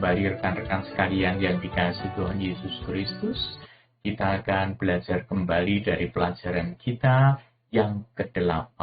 kembali rekan-rekan sekalian yang dikasihi Tuhan Yesus Kristus. Kita akan belajar kembali dari pelajaran kita yang ke-8.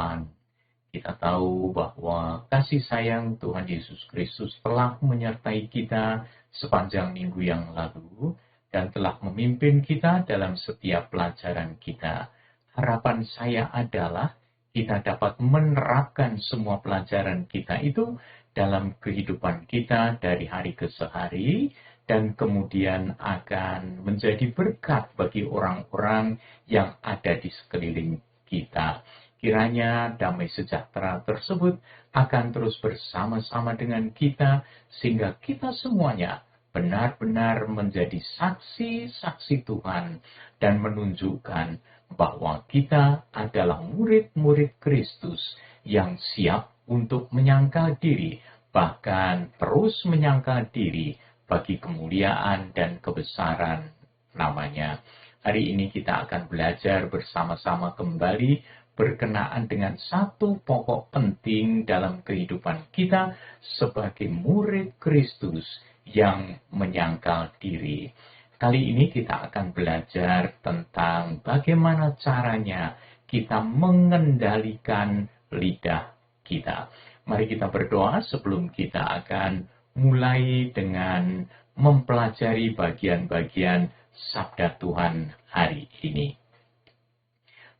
Kita tahu bahwa kasih sayang Tuhan Yesus Kristus telah menyertai kita sepanjang minggu yang lalu dan telah memimpin kita dalam setiap pelajaran kita. Harapan saya adalah kita dapat menerapkan semua pelajaran kita itu dalam kehidupan kita dari hari ke hari, dan kemudian akan menjadi berkat bagi orang-orang yang ada di sekeliling kita. Kiranya damai sejahtera tersebut akan terus bersama-sama dengan kita, sehingga kita semuanya benar-benar menjadi saksi-saksi Tuhan dan menunjukkan bahwa kita adalah murid-murid Kristus yang siap untuk menyangkal diri, bahkan terus menyangkal diri bagi kemuliaan dan kebesaran namanya. Hari ini kita akan belajar bersama-sama kembali berkenaan dengan satu pokok penting dalam kehidupan kita sebagai murid Kristus yang menyangkal diri. Kali ini kita akan belajar tentang bagaimana caranya kita mengendalikan lidah kita. Mari kita berdoa sebelum kita akan mulai dengan mempelajari bagian-bagian sabda Tuhan hari ini.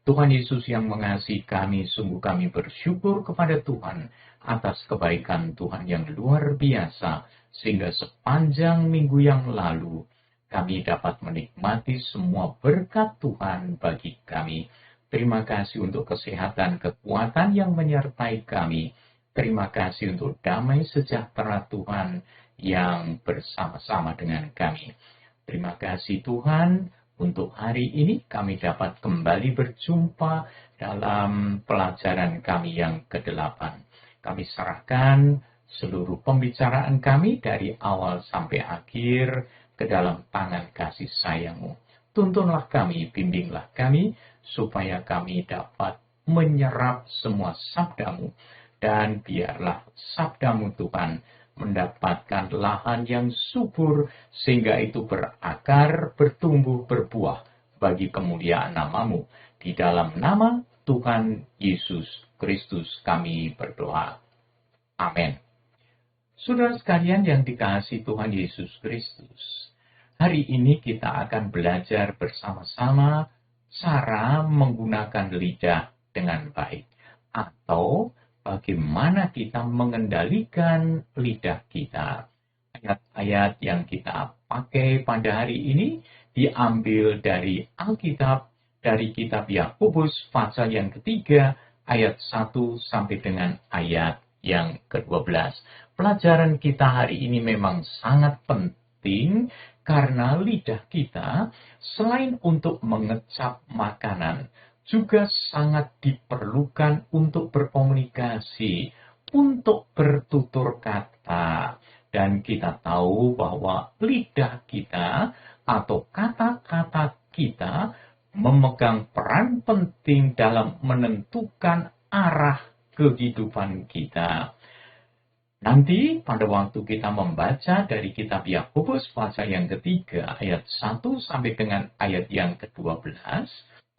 Tuhan Yesus yang mengasihi kami, sungguh kami bersyukur kepada Tuhan atas kebaikan Tuhan yang luar biasa, sehingga sepanjang minggu yang lalu kami dapat menikmati semua berkat Tuhan bagi kami. Terima kasih untuk kesehatan, kekuatan yang menyertai kami. Terima kasih untuk damai sejahtera Tuhan yang bersama-sama dengan kami. Terima kasih Tuhan, untuk hari ini kami dapat kembali berjumpa dalam pelajaran kami yang ke-8. Kami serahkan seluruh pembicaraan kami dari awal sampai akhir ke dalam tangan kasih sayang-Mu. Tuntunlah kami, bimbinglah kami, supaya kami dapat menyerap semua sabda-Mu. Dan biarlah sabda-Mu Tuhan mendapatkan lahan yang subur, sehingga itu berakar, bertumbuh, berbuah bagi kemuliaan nama-Mu. Di dalam nama Tuhan Yesus Kristus kami berdoa. Amin. Saudara sekalian yang dikasihi Tuhan Yesus Kristus, hari ini kita akan belajar bersama-sama cara menggunakan lidah dengan baik, atau bagaimana kita mengendalikan lidah kita. Ayat-ayat yang kita pakai pada hari ini diambil dari Alkitab, dari kitab Yakobus pasal yang ketiga, ayat 1 sampai dengan ayat yang ke-12. Pelajaran kita hari ini memang sangat penting, karena lidah kita selain untuk mengecap makanan, juga sangat diperlukan untuk berkomunikasi, untuk bertutur kata. Dan kita tahu bahwa lidah kita atau kata-kata kita memegang peran penting dalam menentukan arah kehidupan kita. Nanti pada waktu kita membaca dari kitab Yakobus pasal yang ketiga ayat 1 sampai dengan ayat yang ke-12,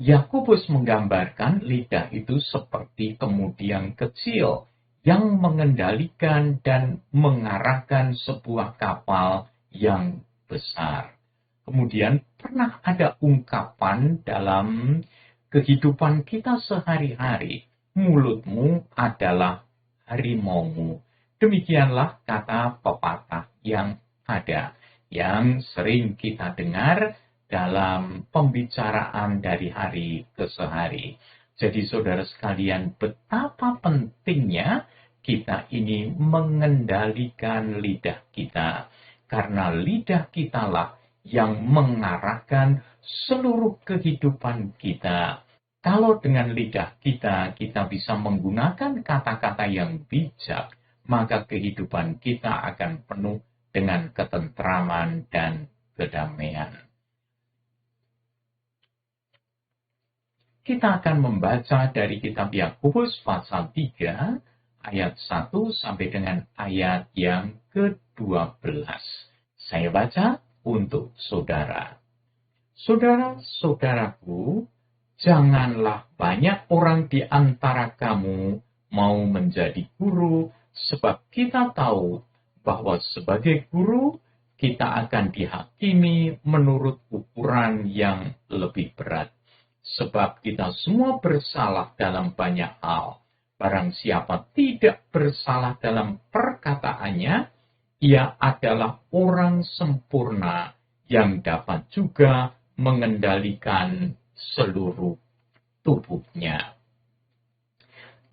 Yakobus menggambarkan lidah itu seperti kemudi yang kecil yang mengendalikan dan mengarahkan sebuah kapal yang besar. Kemudian pernah ada ungkapan dalam kehidupan kita sehari-hari, mulutmu adalah harimaumu. Demikianlah kata pepatah yang ada, yang sering kita dengar dalam pembicaraan dari hari ke hari. Jadi saudara sekalian, betapa pentingnya kita ini mengendalikan lidah kita. Karena lidah kitalah yang mengarahkan seluruh kehidupan kita. Kalau dengan lidah kita bisa menggunakan kata-kata yang bijak, maka kehidupan kita akan penuh dengan ketentraman dan kedamaian. Kita akan membaca dari kitab Yakobus pasal 3 ayat 1 sampai dengan ayat yang ke-12. Saya baca untuk saudara. Saudara-saudaraku, janganlah banyak orang di antara kamu mau menjadi guru, sebab kita tahu bahwa sebagai guru kita akan dihakimi menurut ukuran yang lebih berat. Sebab kita semua bersalah dalam banyak hal. Barang siapa tidak bersalah dalam perkataannya, ia adalah orang sempurna yang dapat juga mengendalikan seluruh tubuhnya.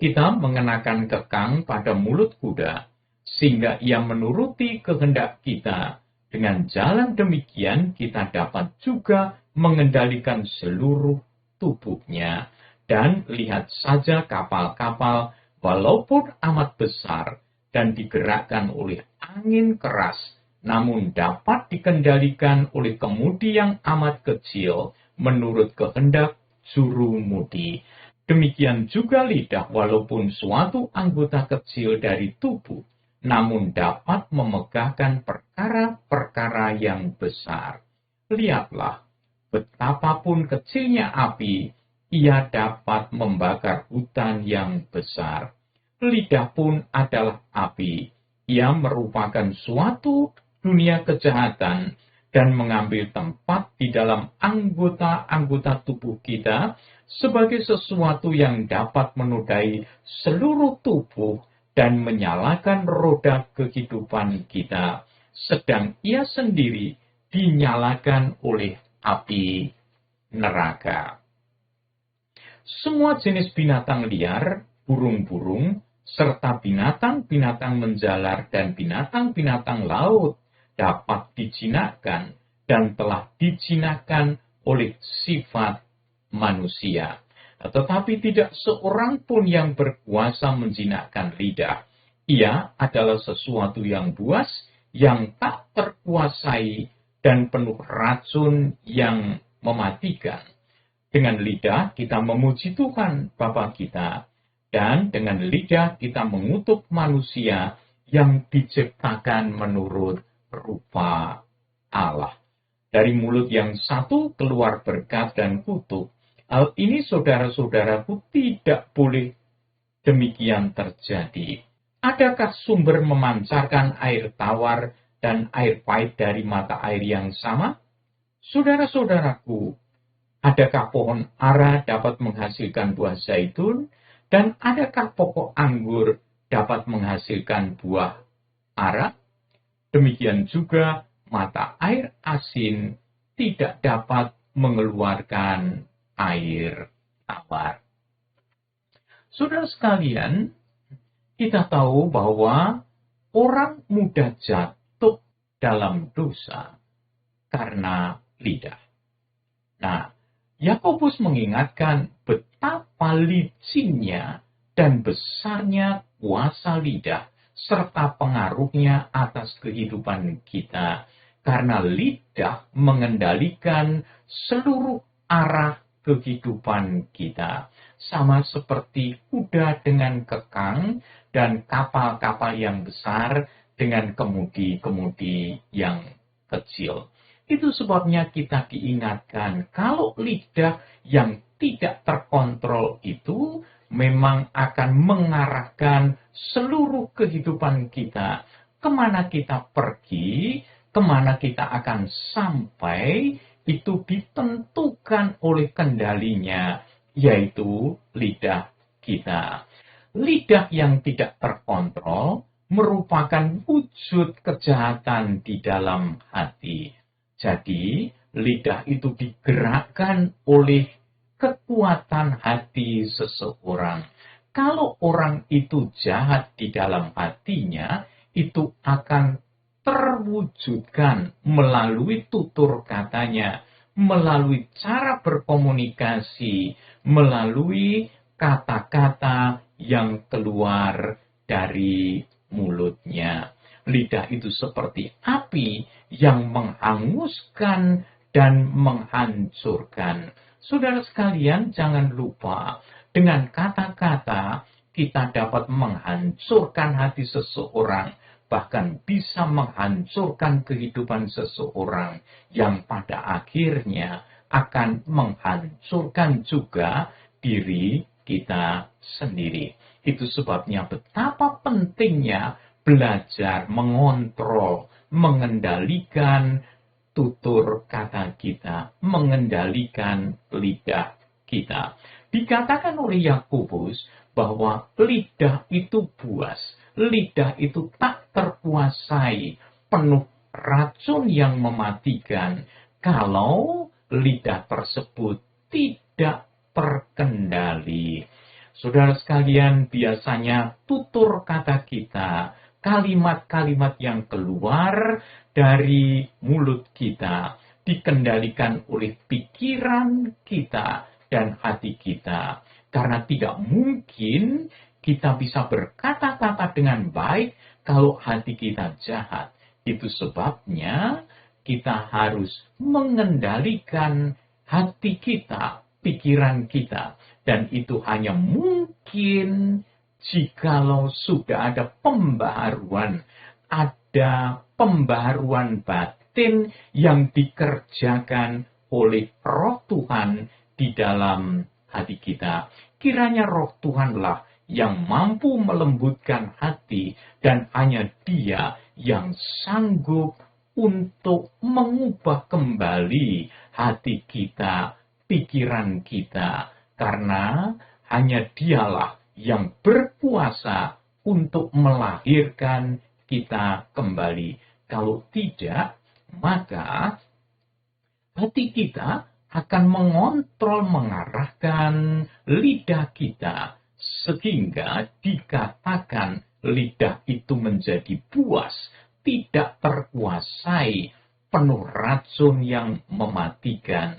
Kita mengenakan kekang pada mulut kuda, sehingga ia menuruti kehendak kita. Dengan jalan demikian, kita dapat juga mengendalikan seluruh tubuhnya. Dan lihat saja kapal-kapal, walaupun amat besar dan digerakkan oleh angin keras, namun dapat dikendalikan oleh kemudi yang amat kecil menurut kehendak jurumudi. Demikian juga lidah, walaupun suatu anggota kecil dari tubuh, namun dapat memegahkan perkara-perkara yang besar. Lihatlah, betapapun kecilnya api, ia dapat membakar hutan yang besar. Lidah pun adalah api. Ia merupakan suatu dunia kejahatan dan mengambil tempat di dalam anggota-anggota tubuh kita sebagai sesuatu yang dapat menodai seluruh tubuh dan menyalakan roda kehidupan kita, sedang ia sendiri dinyalakan oleh api neraka. Semua jenis binatang liar, burung-burung, serta binatang-binatang menjalar dan binatang-binatang laut dapat dijinakkan dan telah dijinakkan oleh sifat manusia. Tetapi tidak seorang pun yang berkuasa menjinakkan lidah. Ia adalah sesuatu yang buas, yang tak terkuasai, dan penuh racun yang mematikan. Dengan lidah kita memuji Tuhan Bapa kita, dan dengan lidah kita mengutuk manusia yang diciptakan menurut rupa Allah. Dari mulut yang satu keluar berkat dan kutuk. Hal ini saudara-saudaraku tidak boleh demikian terjadi. Adakah sumber memancarkan air tawar dan air pahit dari mata air yang sama? Saudara-saudaraku, adakah pohon ara dapat menghasilkan buah zaitun, dan adakah pokok anggur dapat menghasilkan buah ara? Demikian juga mata air asin tidak dapat mengeluarkan air tawar. Saudara sekalian, kita tahu bahwa orang mudah jatuh dalam dosa karena lidah. Nah, Yakobus mengingatkan betapa licinnya dan besarnya kuasa lidah serta pengaruhnya atas kehidupan kita. Karena lidah mengendalikan seluruh arah kehidupan kita. Sama seperti kuda dengan kekang dan kapal-kapal yang besar dengan kemudi-kemudi yang kecil. Itu sebabnya kita diingatkan kalau lidah yang tidak terkontrol itu memang akan mengarahkan seluruh kehidupan kita. Kemana kita pergi, kemana kita akan sampai, itu ditentukan oleh kendalinya, yaitu lidah kita. Lidah yang tidak terkontrol merupakan wujud kejahatan di dalam hati. Jadi, lidah itu digerakkan oleh kekuatan hati seseorang. Kalau orang itu jahat di dalam hatinya, itu akan terwujudkan melalui tutur katanya, melalui cara berkomunikasi, melalui kata-kata yang keluar dari mulutnya. Lidah itu seperti api yang menghanguskan dan menghancurkan. Saudara sekalian, jangan lupa, dengan kata-kata kita dapat menghancurkan hati seseorang, bahkan bisa menghancurkan kehidupan seseorang yang pada akhirnya akan menghancurkan juga diri kita sendiri. Itu sebabnya betapa pentingnya belajar mengontrol, mengendalikan tutur kata kita, mengendalikan lidah kita. Dikatakan oleh Yakobus bahwa lidah itu buas, lidah itu tak terkuasai, penuh racun yang mematikan kalau lidah tersebut tidak terkendali. Saudara sekalian, biasanya tutur kata kita, kalimat-kalimat yang keluar dari mulut kita, dikendalikan oleh pikiran kita dan hati kita. Karena tidak mungkin kita bisa berkata-kata dengan baik kalau hati kita jahat. Itu sebabnya kita harus mengendalikan hati kita, pikiran kita. Dan itu hanya mungkin jikalau sudah ada pembaharuan batin yang dikerjakan oleh Roh Tuhan di dalam hati kita. Kiranya Roh Tuhanlah yang mampu melembutkan hati dan hanya Dia yang sanggup untuk mengubah kembali hati kita, pikiran kita. Karena hanya Dialah yang berkuasa untuk melahirkan kita kembali. Kalau tidak, maka hati kita akan mengontrol, mengarahkan lidah kita, sehingga dikatakan lidah itu menjadi buas, tidak terkuasai, penuh racun yang mematikan.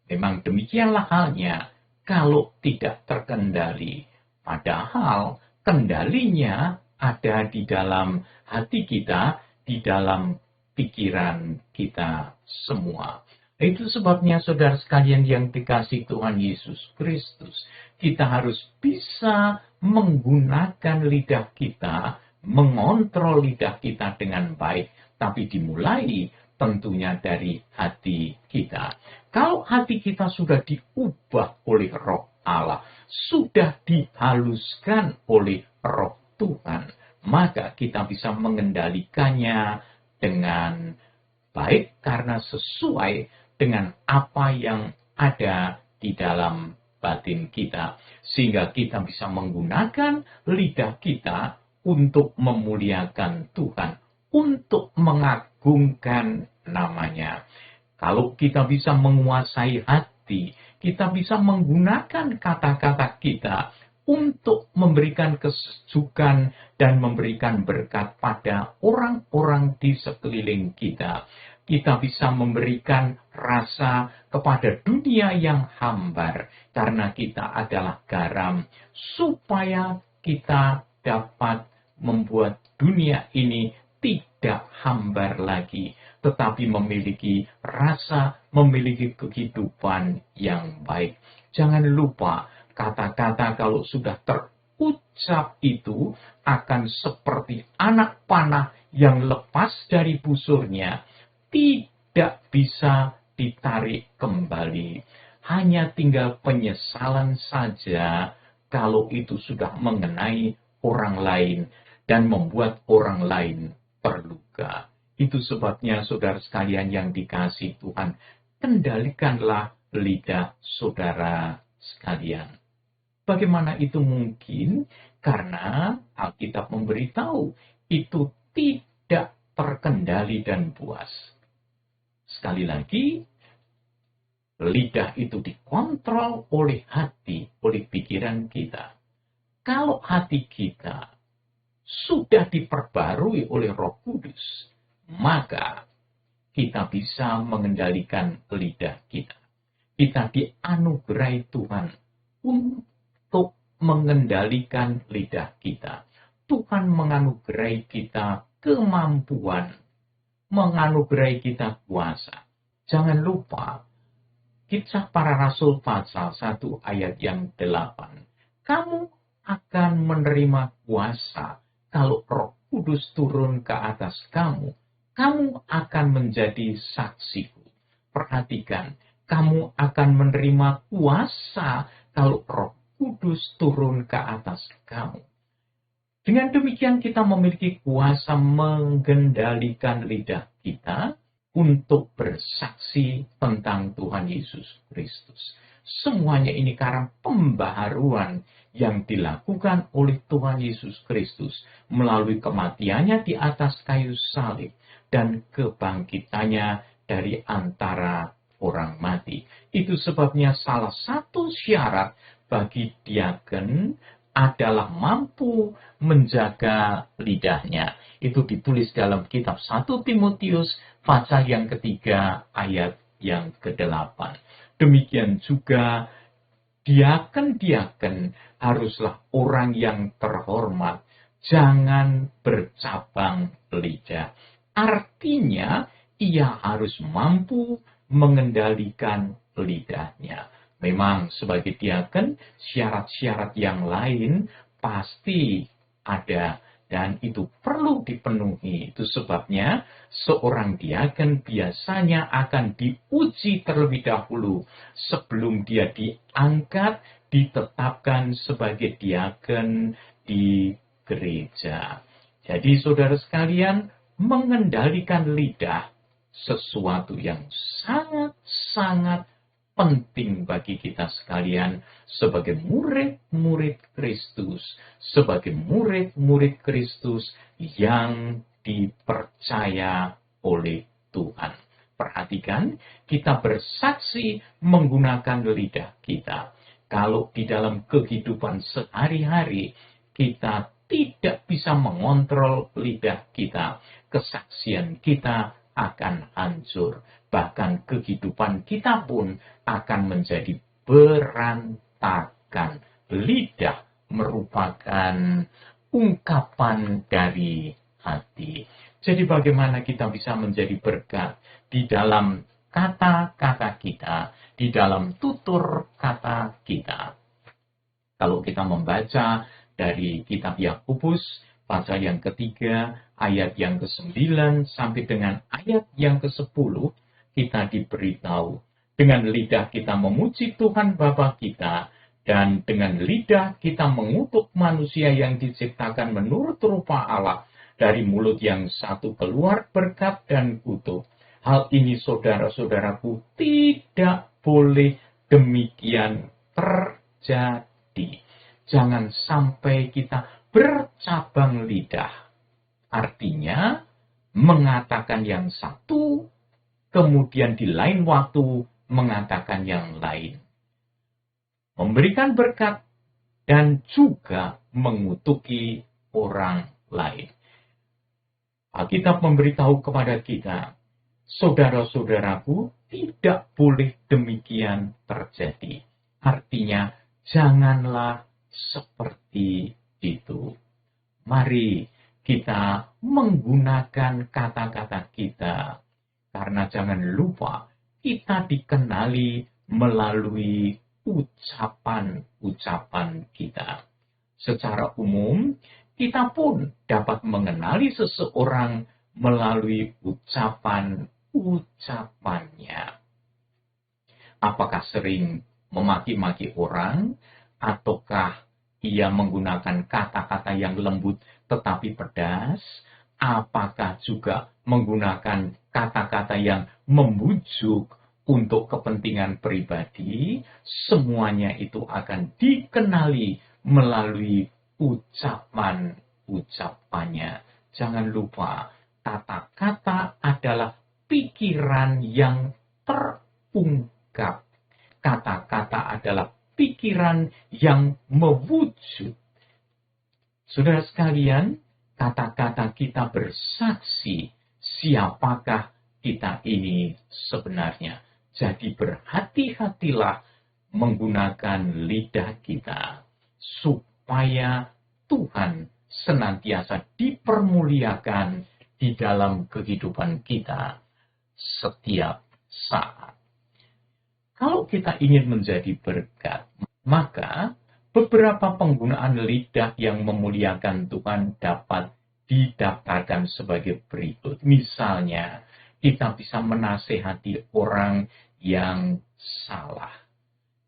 Memang demikianlah halnya kalau tidak terkendali. Padahal kendalinya ada di dalam hati kita, di dalam pikiran kita semua. Itu sebabnya saudara sekalian yang dikasihi Tuhan Yesus Kristus, kita harus bisa menggunakan lidah kita, mengontrol lidah kita dengan baik, tapi dimulai tentunya dari hati kita. Kalau hati kita sudah diubah oleh Roh Allah, sudah dihaluskan oleh Roh Tuhan, maka kita bisa mengendalikannya dengan baik karena sesuai dengan apa yang ada di dalam batin kita. Sehingga kita bisa menggunakan lidah kita untuk memuliakan Tuhan, untuk mengagungkan namanya. Kalau kita bisa menguasai hati, kita bisa menggunakan kata-kata kita untuk memberikan kesejukan dan memberikan berkat pada orang-orang di sekeliling kita. Kita bisa memberikan rasa kepada dunia yang hambar, karena kita adalah garam, supaya kita dapat membuat dunia ini tidak hambar lagi, tetapi memiliki rasa, memiliki kehidupan yang baik. Jangan lupa, kata-kata kalau sudah terucap itu akan seperti anak panah yang lepas dari busurnya, tidak bisa ditarik kembali. Hanya tinggal penyesalan saja kalau itu sudah mengenai orang lain dan membuat orang lain terluka. Itu sebabnya saudara sekalian yang dikasihi Tuhan, kendalikanlah lidah saudara sekalian. Bagaimana itu mungkin? Karena Alkitab memberitahu itu tidak terkendali dan puas. Sekali lagi, lidah itu dikontrol oleh hati, oleh pikiran kita. Kalau hati kita sudah diperbarui oleh Roh Kudus, maka kita bisa mengendalikan lidah kita. Kita dianugerahi Tuhan untuk mengendalikan lidah kita. Tuhan menganugerahi kita kemampuan, menganugerahi kita kuasa. Jangan lupa, Kisah Para Rasul pasal 1 ayat yang 8. Kamu akan menerima kuasa kalau Roh Kudus turun ke atas kamu, kamu akan menjadi saksiku. Perhatikan, kamu akan menerima kuasa kalau Roh Kudus turun ke atas kamu. Dengan demikian kita memiliki kuasa mengendalikan lidah kita untuk bersaksi tentang Tuhan Yesus Kristus. Semuanya ini karena pembaharuan yang dilakukan oleh Tuhan Yesus Kristus melalui kematiannya di atas kayu salib dan kebangkitannya dari antara orang mati. Itu sebabnya salah satu syarat bagi diaken adalah mampu menjaga lidahnya. Itu ditulis dalam kitab 1 Timotius pasal yang ketiga ayat yang ke-8. Demikian juga diaken-diaken haruslah orang yang terhormat, jangan bercabang lidah. Artinya ia harus mampu mengendalikan lidahnya. Memang sebagai diaken, syarat-syarat yang lain pasti ada dan itu perlu dipenuhi. Itu sebabnya seorang diaken biasanya akan diuji terlebih dahulu sebelum dia diangkat, ditetapkan sebagai diaken di gereja. Jadi saudara sekalian, mengendalikan lidah sesuatu yang sangat-sangat penting bagi kita sekalian sebagai murid-murid Kristus, sebagai murid-murid Kristus yang dipercaya oleh Tuhan. Perhatikan, kita bersaksi menggunakan lidah kita. Kalau di dalam kehidupan sehari-hari kita tidak bisa mengontrol lidah kita, kesaksian kita akan hancur. Bahkan kehidupan kita pun akan menjadi berantakan. Lidah merupakan ungkapan dari hati. Jadi bagaimana kita bisa menjadi berkat di dalam kata-kata kita, di dalam tutur kata kita. Kalau kita membaca dari kitab Yakobus, pasal yang ketiga, ayat yang ke-9 sampai dengan ayat yang ke-10, kita diberitahu, dengan lidah kita memuji Tuhan Bapa kita, dan dengan lidah kita mengutuk manusia yang diciptakan menurut rupa Allah, dari mulut yang satu keluar berkat dan kutuk. Hal ini saudara-saudaraku tidak boleh demikian terjadi. Jangan sampai kita bercabang lidah. Artinya, mengatakan yang satu, kemudian di lain waktu mengatakan yang lain. Memberikan berkat dan juga mengutuki orang lain. Alkitab memberitahu kepada kita, saudara-saudaraku, tidak boleh demikian terjadi. Artinya, janganlah seperti itu. Mari kita menggunakan kata-kata kita. Karena jangan lupa, kita dikenali melalui ucapan-ucapan kita. Secara umum, kita pun dapat mengenali seseorang melalui ucapan-ucapannya. Apakah sering memaki-maki orang, ataukah ia menggunakan kata-kata yang lembut tetapi pedas? Apakah juga menggunakan kata-kata yang membujuk untuk kepentingan pribadi? Semuanya itu akan dikenali melalui ucapan-ucapannya. Jangan lupa, kata-kata adalah pikiran yang terungkap. Kata-kata adalah pikiran yang mewujud. Saudara sekalian, kata-kata kita bersaksi siapakah kita ini sebenarnya. Jadi berhati-hatilah menggunakan lidah kita supaya Tuhan senantiasa dipermuliakan di dalam kehidupan kita setiap saat. Kalau kita ingin menjadi berkat, maka beberapa penggunaan lidah yang memuliakan Tuhan dapat didaftarkan sebagai berikut. Misalnya, kita bisa menasehati orang yang salah.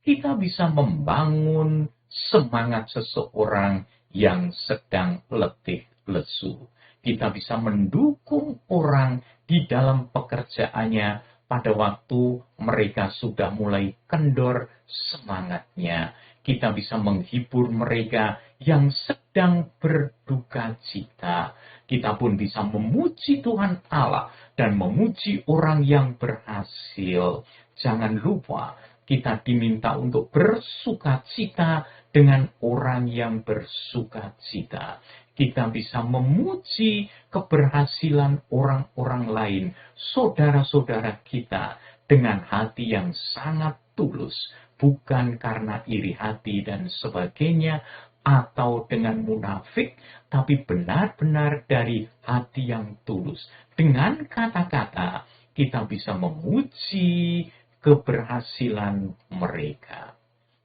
Kita bisa membangun semangat seseorang yang sedang letih lesu. Kita bisa mendukung orang di dalam pekerjaannya pada waktu mereka sudah mulai kendor semangatnya. Kita bisa menghibur mereka yang sedang berduka cita. Kita pun bisa memuji Tuhan Allah dan memuji orang yang berhasil. Jangan lupa, kita diminta untuk bersuka cita dengan orang yang bersuka cita. Kita bisa memuji keberhasilan orang-orang lain, saudara-saudara kita, dengan hati yang sangat tulus. Bukan karena iri hati dan sebagainya, atau dengan munafik, tapi benar-benar dari hati yang tulus. Dengan kata-kata, kita bisa memuji keberhasilan mereka.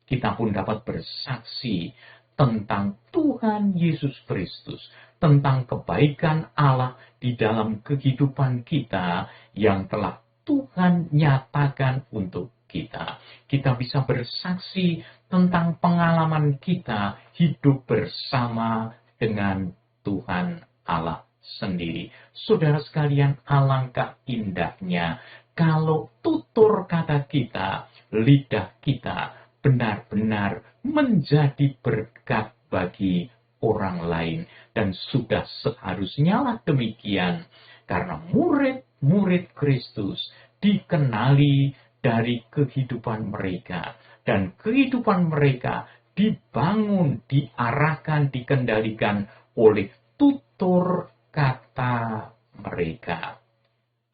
Kita pun dapat bersaksi tentang Tuhan Yesus Kristus, tentang kebaikan Allah di dalam kehidupan kita yang telah Tuhan nyatakan untuk kita. Kita bisa bersaksi tentang pengalaman kita hidup bersama dengan Tuhan Allah sendiri. Saudara sekalian, alangkah indahnya kalau tutur kata kita, lidah kita, benar-benar menjadi berkat bagi orang lain. Dan sudah seharusnya lah demikian, karena murid-murid Kristus dikenali dari kehidupan mereka. Dan kehidupan mereka dibangun, diarahkan, dikendalikan oleh tutur kata mereka.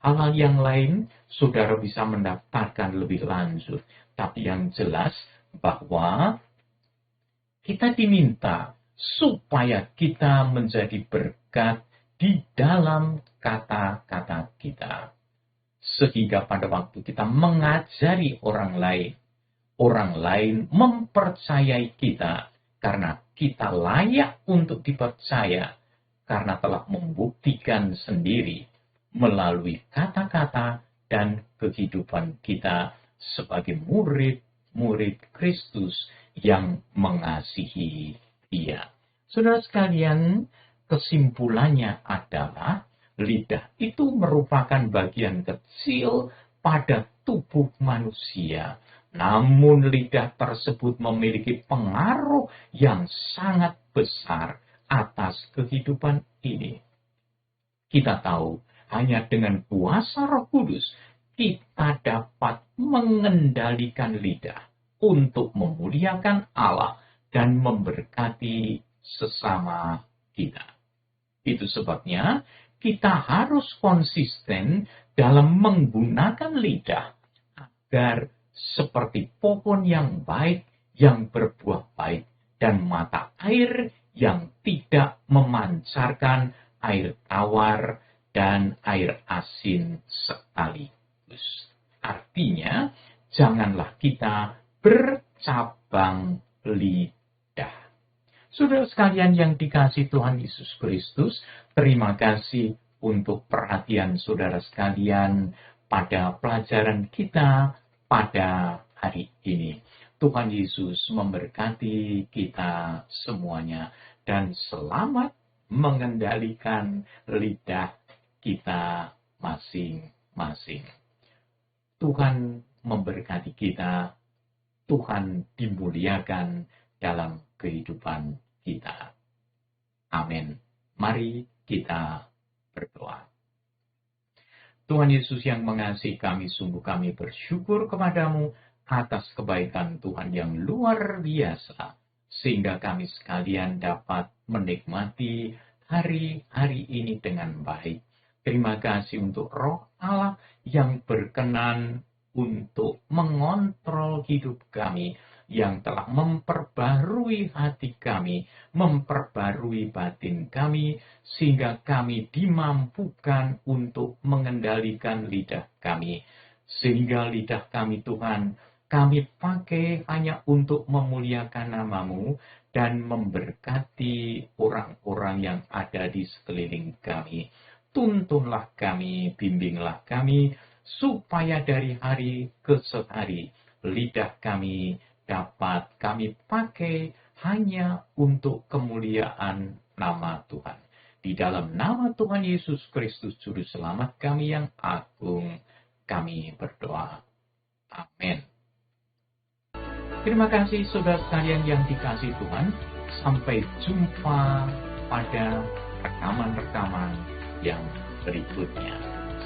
Hal-hal yang lain, saudara bisa mendaftarkan lebih lanjut. Tapi yang jelas bahwa kita diminta supaya kita menjadi berkat di dalam kata-kata kita. Sehingga pada waktu kita mengajari orang lain mempercayai kita karena kita layak untuk dipercaya karena telah membuktikan sendiri melalui kata-kata dan kehidupan kita sebagai murid-murid Kristus yang mengasihi Dia. Saudara sekalian, kesimpulannya adalah lidah itu merupakan bagian kecil pada tubuh manusia. Namun lidah tersebut memiliki pengaruh yang sangat besar atas kehidupan ini. Kita tahu, hanya dengan kuasa Roh Kudus, kita dapat mengendalikan lidah untuk memuliakan Allah dan memberkati sesama kita. Itu sebabnya kita harus konsisten dalam menggunakan lidah agar seperti pohon yang baik yang berbuah baik dan mata air yang tidak memancarkan air tawar dan air asin sekaligus. Artinya, janganlah kita bercabang lidah. Saudara sekalian yang dikasihi Tuhan Yesus Kristus, terima kasih untuk perhatian saudara sekalian pada pelajaran kita pada hari ini. Tuhan Yesus memberkati kita semuanya dan selamat mengendalikan lidah kita masing-masing. Tuhan memberkati kita, Tuhan dimuliakan dalam kehidupan kita. Amin. Mari kita berdoa. Tuhan Yesus yang mengasihi kami, sungguh kami bersyukur kepadamu atas kebaikan Tuhan yang luar biasa, sehingga kami sekalian dapat menikmati hari-hari ini dengan baik. Terima kasih untuk Roh Allah yang berkenan untuk mengontrol hidup kami, yang telah memperbarui hati kami, memperbarui batin kami, sehingga kami dimampukan untuk mengendalikan lidah kami. Sehingga lidah kami, Tuhan, kami pakai hanya untuk memuliakan nama-Mu dan memberkati orang-orang yang ada di sekeliling kami. Tuntunlah kami, bimbinglah kami, supaya dari hari ke hari lidah kami dapat kami pakai hanya untuk kemuliaan nama Tuhan. Di dalam nama Tuhan Yesus Kristus, Juru Selamat kami yang agung, kami berdoa. Amin. Terima kasih saudara sekalian yang dikasihi Tuhan. Sampai jumpa pada rekaman-rekaman yang berikutnya.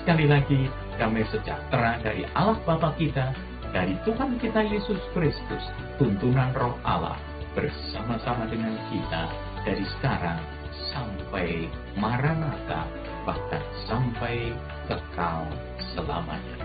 Sekali lagi, damai sejahtera dari Allah Bapa kita, dari Tuhan kita Yesus Kristus, tuntunan Roh Allah bersama-sama dengan kita dari sekarang sampai Maranatha, bahkan sampai kekal selamanya.